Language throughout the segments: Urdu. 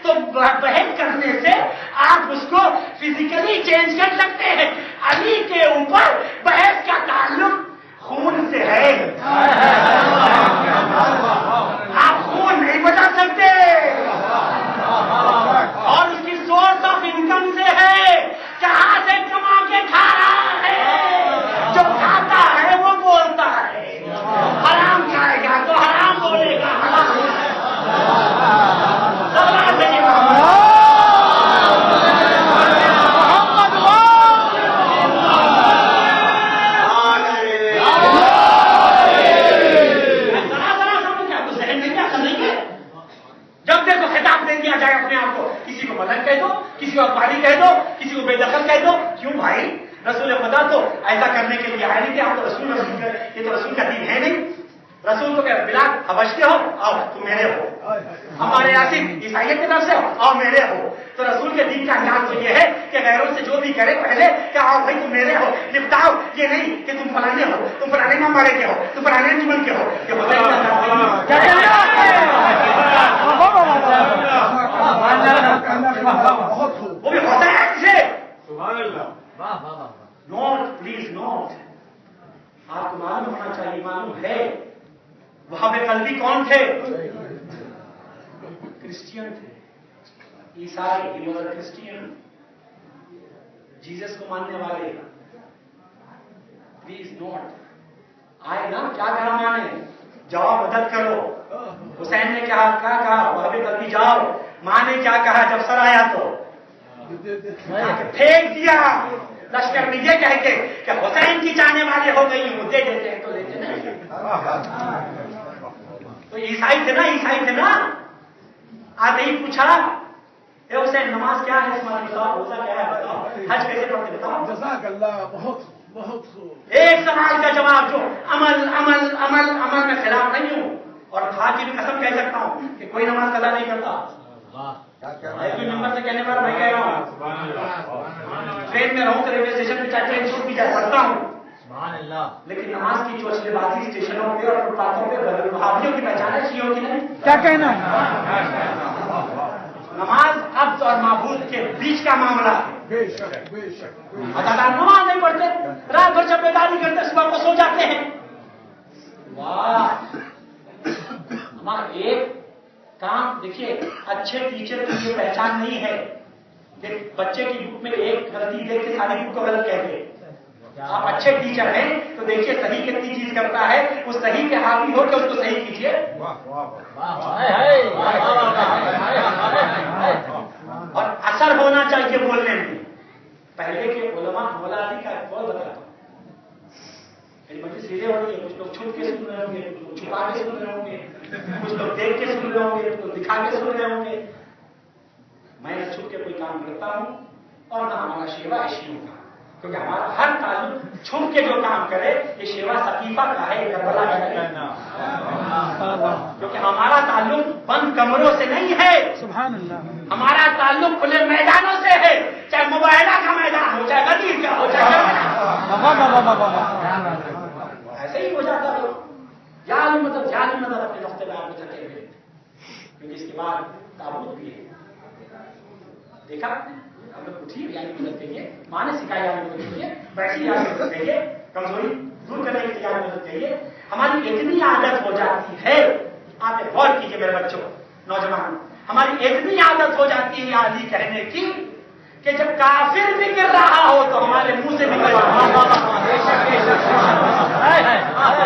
تو بحث کرنے سے آپ اس کو فزیکلی چینج کر سکتے ہیں. علی کے اوپر بحث کا تعلق خون سے ہے. آپ خون نہیں بتا سکتے. اور اس کی سورس آف انکم سے ہے. کہاں سے کما کے کھا رہا ہے؟ جو کھاتا ہے وہ بولتا ہے. حرام کھائے گا تو حرام بولے گا. جب دیکھو خطاب دے دیا جائے اپنے آپ کو, کسی کو مدد کہہ دو, کسی کو اخباری کہہ دو, کسی کو بے دخل کہہ دو. کیوں بھائی؟ رسول خدا تو ایسا کرنے کے لیے آئے نہیں تھے. آپ تو رسول, یہ تو رسول کا دین ہے نہیں. رسول تو کہہ بلال حبشتے ہو, آؤ تم میرے ہو. ہمارے یاسین عیسائیت کی طرف سے ہو, آؤ میرے ہو. تو رسول کے دین کا انداز تو یہ ہے کہ غیروں سے جو بھی کرے پہلے کہ آؤ بھائی تم میرے ہو, نپٹاؤ. یہ نہیں کہ تم فلانے ہو, تم فلانے ممبرے کے ہو, تم فلانے انجمن کے ہو. یہ ہوتا وہ بھی ہوتا ہے اسے. Note please note. آپ کو معلوم ہونا چاہیے, معلوم ہے وہاں پہ قلبی کون تھے؟ کرسچین تھے, عیسائی, کرسچین, جیزس کو ماننے والے. Please note. آئے نا کیا کہا ماں نے؟ جواب مدد کرو. حسین نے کیا کہا؟ وہاں پہ قلبی جاؤ. ماں نے کیا کہا جب سر آیا تو پھینک دیا لشکر میں یہ کہہ کے کہ حسین کی جانے والے ہو گئی ہوں, دے دیتے ہیں تو لیتے نہیں. تو عیسائی تھے نا, عیسائی تھے نا. آپ یہی پوچھا اے حسین نماز کیا ہے, بتاؤ. روزہ کیا ہے بتاؤ. حج کیسے پڑھتے بتاؤ. جزاک اللہ. بہت بہت ایک سوال کا جواب جو عمل عمل عمل عمل میں خلاف نہیں ہوں, اور کھا کی بھی قسم کہہ سکتا ہوں کہ کوئی نماز قضا نہیں کرتا. کوئی نمبر سے کہنے پر میں کہہ رہا ہوں, ٹرین میں رہوں تو ریلوے اسٹیشن پہ چاہتے ہیں چھوٹ بھی جا سکتا ہوں, لیکن نماز کی چوچلے بازی اسٹیشنوں پہ اور فٹ پاتھوں پہ وہابیوں کی پہچان ہے, شیعوں کی نہیں. کیا کہنا؟ نماز عبد اور معبود کے بیچ کا معاملہ ہے. بے شک بے شک. نماز نہیں پڑھتے, رات بھر جب بیداری کرتے صبح کو سو جاتے ہیں. واہ. ہمارا ایک کام دیکھیے, اچھے ٹیچر کی یہ پہچان نہیں ہے کہ بچے کی بک میں ایک غلطی دیکھ کے ساری بک کو غلط کہہ دے. آپ اچھے ٹیچر ہیں تو دیکھیے صحیح کتنی چیز کرتا ہے, اس صحیح کے حاوی ہو کے اس کو صحیح کیجیے. اور اثر ہونا چاہیے بولنے میں. پہلے کے علماء مولا علی کا قول بتاتا ہوں, میری بچے سیدھے ہو رہی ہے, کچھ لوگ چھپ کے سن رہے ہوں گے, کچھ لوگ چھپا کے سن رہے ہوں گے, کچھ لوگ دیکھ کے سن رہے ہوں گے, کچھ لوگ دکھا کے سن رہے ہوں گے. میں نہ چھپ کے کوئی کام کرتا ہوں اور نہ ہمارا شیوا ایشیوں کا, کیونکہ ہمارا ہر تعلق چھپ کے جو کام کرے یہ شیوا ثقیفہ کا ہے, کربلا کا نہیں. کیونکہ ہمارا تعلق بند کمروں سے نہیں ہے. سبحان اللہ. ہمارا تعلق کھلے میدانوں سے ہے, چاہے مباہلہ کا میدان ہو, چاہے غدیر کا ہو, چاہے ایسے ہی ہو جاتا ہے. جعلی مدد اپنے رستے میں آپ تھکے ہوئے, کیونکہ اس کے بعد تابوت بھی ہے. دیکھا ہم لوگ اٹھی یعنی مدد کریے, ماں نے سکھائی یعنی مدد کریے, بیٹھی یعنی مدد کریے, کمزوری دور کرنے کی یعنی مدد کریے. ہماری اتنی عادت ہو جاتی ہے, آپ غور کیجیے میرے بچوں, نوجوان, ہماری اتنی عادت ہو جاتی ہے علی کہنے کی کہ جب کافر بھی گر رہا ہو تو ہمارے منہ سے نکل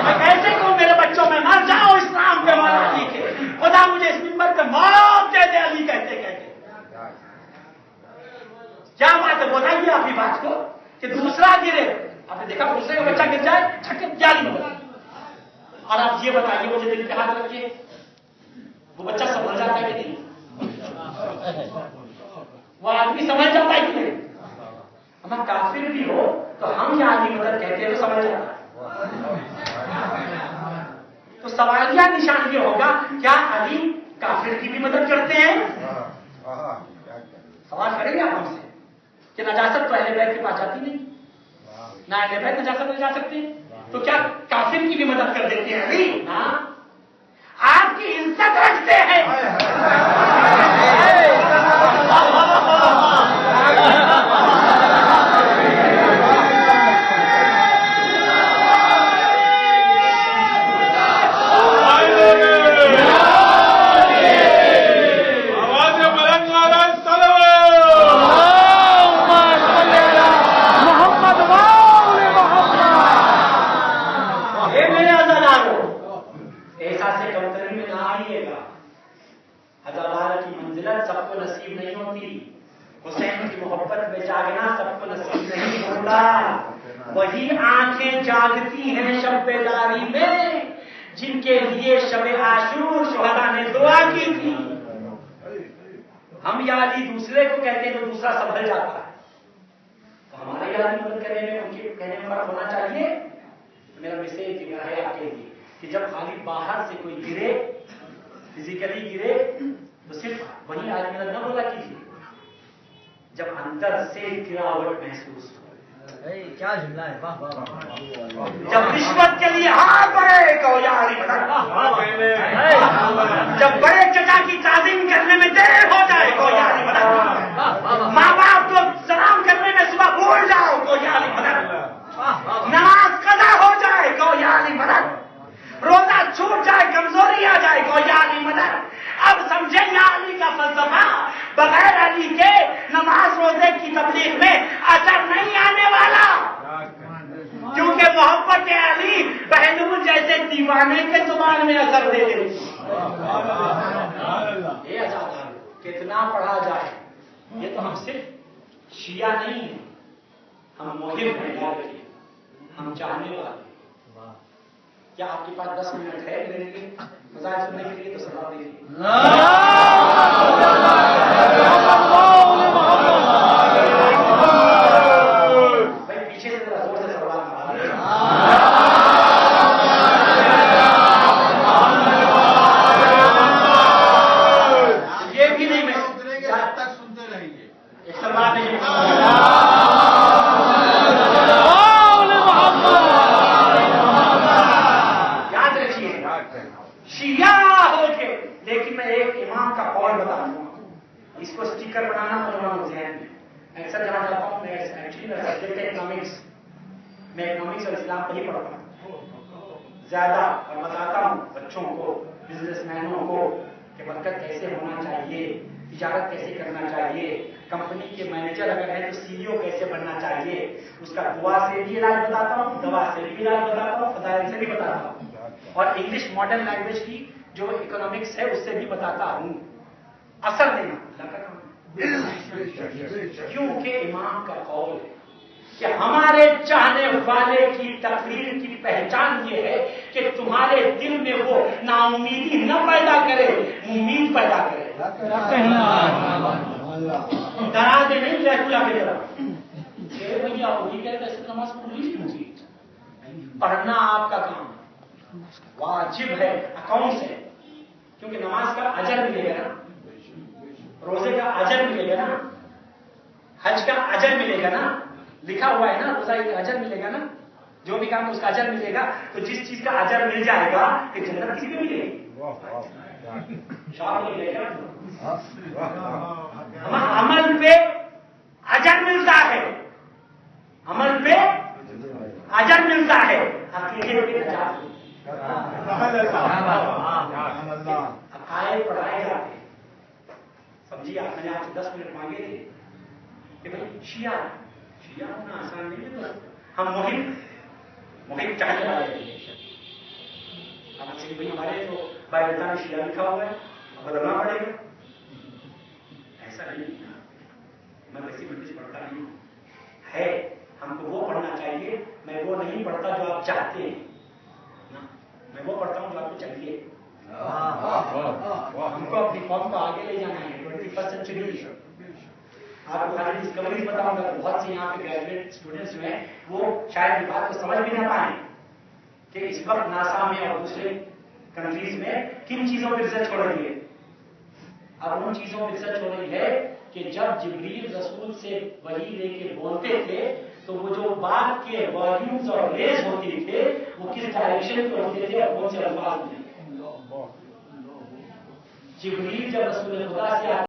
میں کیسے کہوں میرے بچوں میں مر جاؤ اسلام کے مولا علی کے, خدا مجھے اس منبر پہ موت دے دے علی کہتے کہتے. کیا بات ہے بتائیے آپ ہی بات کو کہ دوسرا گرے. آپ نے دیکھا دوسرے کا بچہ گر جائے چھکے جالی میں, اور آپ یہ بتائیے مجھے دل پہ ہاتھ رکھیے, وہ بچہ سمجھ جاتا ہے کہ نہیں؟ وہ آدمی سمجھ جاتا ہے کہ نہیں؟ ہم کافر بھی ہو تو ہم کیا علی مدد کہتے ہیں تو سمجھ جاتا ہے. تو سوالیہ نشان یہ ہوگا, کیا علی کافر کی بھی مدد کرتے ہیں؟ سوال کریں گے آپ ہم سے کہ نجاست تو اہل بیت کے پاس جاتی نہیں, نہ اہل بیت نجاست میں جا سکتے, تو کیا کافر کی بھی مدد کر دیتے ہیں علی؟ آپ کی عزت رکھتے ہیں. فضیلت سب کو نصیب نہیں ہوتی، حسین کی محبت میں جاگنا سب کو نصیب نہیں ہوتا۔ وہی آنکھیں جاگتی ہیں شب بیداری میں جن کے لیے شب عاشور شہداء نے دعا کی تھی۔ ہم یا علی دوسرے کو کہتے ہیں تو دوسرا سنبھل جاتا ہے، تو ہمارے یا علی مدد کرنے میں ان کے کہنے میں فرق ہونا چاہیے۔ میرا میسج یہ ہے آپ کے لیے کہ جب خالی باہر سے کوئی گرے، فزیکلی گرے، تو صرف وہی آدمی مدد نہ بولا کیجیے، جب اندر سے گراوٹ محسوس ہو، کیا جملہ ہے، واہ واہ واہ، جب رشوت کے لیے ہاتھ بڑھے کہو یا علی مدد، جب بڑے چچا کی تعظیم کرنے میں دیر ہو جائے کہو یا علی مدد، ماں باپ کو سلام کرنے میں صبح بھول جاؤ کہو یا علی مدد، نماز قضا ہو جائے کہو یا علی مدد، روزہ چھوٹ جائے کمزوری آ جائے کہو یا علی مدد۔ اب سمجھے یا علی کا فلسفہ، بغیر علی کے نماز روزے کی تبلیغ میں اثر نہیں آنے والا، کیونکہ محبت علی بہلول جیسے دیوانے کے زبان میں اثر دے دے۔ یہ آزاد کتنا پڑھا جائے، یہ تو ہم صرف شیعہ نہیں ہیں، ہم محب ہیں یاد رکھیے، ہم چاہنے والے۔ کیا آپ کے پاس 10 منٹ ہے میرے لیے مزاح سننے کے لیے؟ تو سلام دیجیے۔ بھائی پیچھے سے ذرا زور سے سلام یہ بھی نہیں، میں جب تک سنتے رہیں گے ایک سلام نہیں شیعہ ہو کے، لیکن میں ایک امام کا قول بتا دوں، اس کو اسٹیکر بنانا مسلمان ذہن میں اکثر جہاں جاتا ہوں، میں اکنامکس اور اسلام پہ ہی پڑھتا ہوں زیادہ، اور بتاتا ہوں بچوں کو، بزنس مینوں کو کہ برکت کیسے ہونا چاہیے، تجارت کیسے کرنا چاہیے، کمپنی کے مینیجر اگر ہے تو سی ای او کیسے بننا چاہیے، اس کا دعا سے بھی علاج بتاتا ہوں، دوا سے بھی علاج بتاتا ہوں، فضائل سے بھی بتاتا ہوں، اور انگلش ماڈرن لینگویج کی جو اکنامکس ہے اس سے بھی بتاتا ہوں۔ اثر دینا اللہ کا کام ہے، کیونکہ امام کا قول ہے کہ ہمارے چاہنے والے کی تقریر کی پہچان یہ ہے کہ تمہارے دل میں وہ ناامیدی نہ پیدا کرے، امید پیدا کرے، ڈرا دے نہیں ریگولر کی طرح۔ بھیا وہی کہتے ایسے نماز پوری کیوں کی؟ پڑھنا آپ کا کام واجب ہے، اکاؤنٹ ہے، کیونکہ نماز کا اجر ملے گا نا، روزے کا اجر ملے گا نا، حج کا اجر ملے گا نا، لکھا ہوا ہے نا روزہ کا اجر ملے گا نا، جو بھی کام اس کا اجر ملے گا، تو جس چیز کا اجر مل جائے گا کہ جنت کسی کو ملے گی، عمل پہ اجر ملتا ہے، عمل پہ اجر ملتا ہے، عقیدے پہ نجات۔ عقائد پڑھائے جاتے ہیں، سمجھیے آپ نے آپ سے 10 منٹ مانگے تھے کہ بھائی شیعہ ہونا آسان نہیں ہے، تو ہم محب چاہنے والے ہیں۔ آپ سے بھائی ہمارے تو بائبل میں شیعہ لکھا ہوا ہے، اب بدلنا پڑے گا، ایسا نہیں، میں ویسی بندش پڑھتا نہیں ہے، ہم کو وہ پڑھنا چاہیے، میں وہ نہیں پڑھتا جو آپ چاہتے ہیں، میں وہ پڑھتا ہوں جو آپ کو چاہیے۔ ہم کو اپنی قوم کو آگے لے جانا ہے، 21 سینچری۔ آپ کو خالی ڈسکوریز بتاؤں گا، بہت سے یہاں پہ گریجویٹ اسٹوڈنٹس جو ہیں وہ شاید یہ بات کو سمجھ بھی نہ پائیں کہ اس وقت ناسا میں اور دوسرے کنٹریز میں کن چیزوں پہ ریسرچ ہو رہی ہے۔ اب ان چیزوں پہ ریسرچ ہو رہی ہے کہ جب جبریل رسول سے وحی لے کے بولتے تھے تو وہ جو بات کے والیومز اور ریز ہوتی تھے وہ کس ڈائریکشن پہ ہوتے تھے اور کون سے الفاظ میں۔ جبریل جب رسول خدا سے